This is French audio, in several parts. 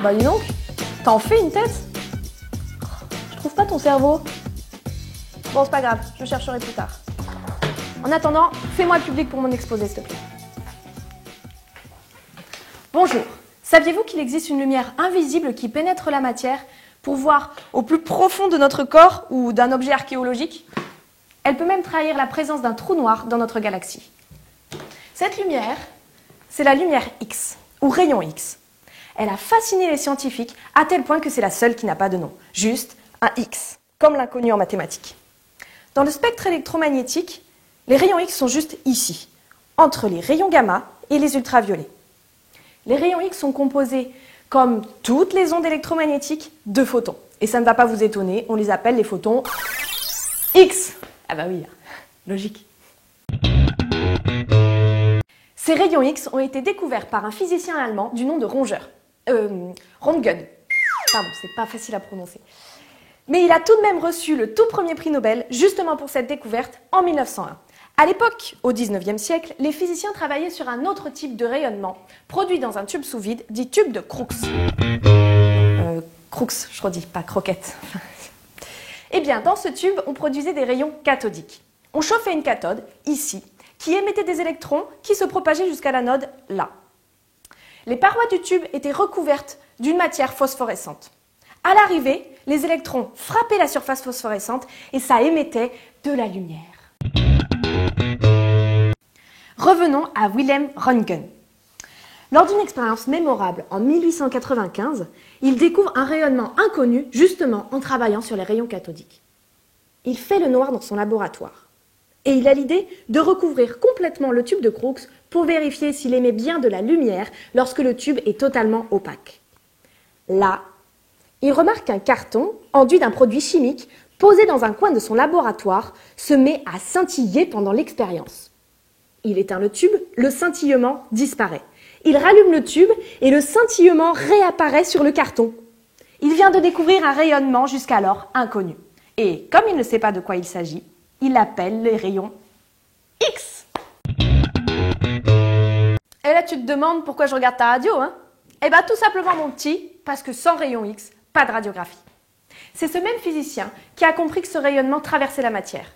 Bah dis donc, t'en fais une tête? Je trouve pas ton cerveau. Bon, c'est pas grave, je chercherai plus tard. En attendant, fais-moi le public pour mon exposé, s'il te plaît. Bonjour. Saviez-vous qu'il existe une lumière invisible qui pénètre la matière pour voir au plus profond de notre corps ou d'un objet archéologique? Elle peut même trahir la présence d'un trou noir dans notre galaxie. Cette lumière, c'est la lumière X, ou rayon X. Elle a fasciné les scientifiques à tel point que c'est la seule qui n'a pas de nom, juste un X, comme l'inconnu en mathématiques. Dans le spectre électromagnétique, les rayons X sont juste ici, entre les rayons gamma et les ultraviolets. Les rayons X sont composés, comme toutes les ondes électromagnétiques, de photons. Et ça ne va pas vous étonner, on les appelle les photons X. Ah bah oui, logique. Ces rayons X ont été découverts par un physicien allemand du nom de Röntgen. Pardon, c'est pas facile à prononcer. Mais il a tout de même reçu le tout premier prix Nobel justement pour cette découverte en 1901. À l'époque, au XIXe siècle, les physiciens travaillaient sur un autre type de rayonnement, produit dans un tube sous vide, dit tube de Crookes. Crookes, je redis, pas croquette. Eh bien, dans ce tube, on produisait des rayons cathodiques. On chauffait une cathode, ici, qui émettait des électrons qui se propageaient jusqu'à l'anode, là. Les parois du tube étaient recouvertes d'une matière phosphorescente. À l'arrivée, les électrons frappaient la surface phosphorescente et ça émettait de la lumière. Revenons à Wilhelm Röntgen. Lors d'une expérience mémorable en 1895, il découvre un rayonnement inconnu justement en travaillant sur les rayons cathodiques. Il fait le noir dans son laboratoire et il a l'idée de recouvrir complètement le tube de Crookes pour vérifier s'il émet bien de la lumière lorsque le tube est totalement opaque. Là, il remarque qu'un carton, enduit d'un produit chimique, posé dans un coin de son laboratoire, se met à scintiller pendant l'expérience. Il éteint le tube, le scintillement disparaît. Il rallume le tube et le scintillement réapparaît sur le carton. Il vient de découvrir un rayonnement jusqu'alors inconnu. Et comme il ne sait pas de quoi il s'agit, il l'appelle les rayons X. Et là tu te demandes pourquoi je regarde ta radio, hein? Eh bien tout simplement mon petit, parce que sans rayons X, pas de radiographie. C'est ce même physicien qui a compris que ce rayonnement traversait la matière.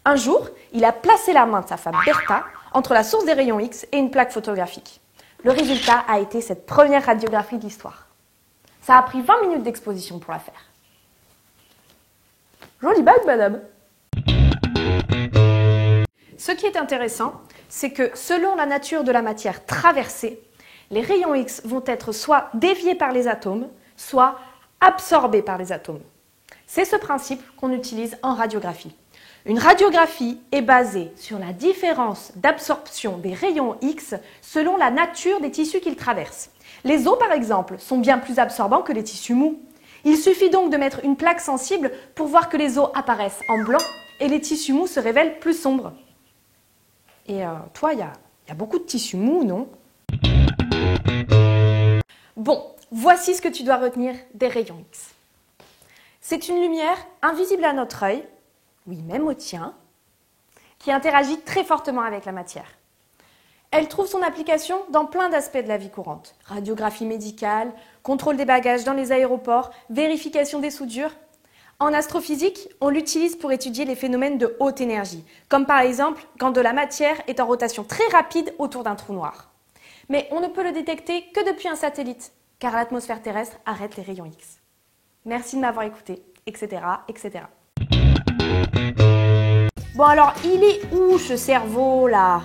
Un jour, il a placé la main de sa femme Bertha entre la source des rayons X et une plaque photographique. Le résultat a été cette première radiographie de l'histoire. Ça a pris 20 minutes d'exposition pour la faire. Jolie bague, madame. Ce qui est intéressant, c'est que selon la nature de la matière traversée, les rayons X vont être soit déviés par les atomes, soit absorbés par les atomes. C'est ce principe qu'on utilise en radiographie. Une radiographie est basée sur la différence d'absorption des rayons X selon la nature des tissus qu'ils traversent. Les os, par exemple, sont bien plus absorbants que les tissus mous. Il suffit donc de mettre une plaque sensible pour voir que les os apparaissent en blanc et les tissus mous se révèlent plus sombres. Et toi, il y a beaucoup de tissus mous, non? Bon, voici ce que tu dois retenir des rayons X. C'est une lumière invisible à notre œil, oui, même au tien, qui interagit très fortement avec la matière. Elle trouve son application dans plein d'aspects de la vie courante. Radiographie médicale, contrôle des bagages dans les aéroports, vérification des soudures. En astrophysique, on l'utilise pour étudier les phénomènes de haute énergie, comme par exemple quand de la matière est en rotation très rapide autour d'un trou noir. Mais on ne peut le détecter que depuis un satellite, car l'atmosphère terrestre arrête les rayons X. Merci de m'avoir écouté, etc., etc. Bon alors, il est où ce cerveau là?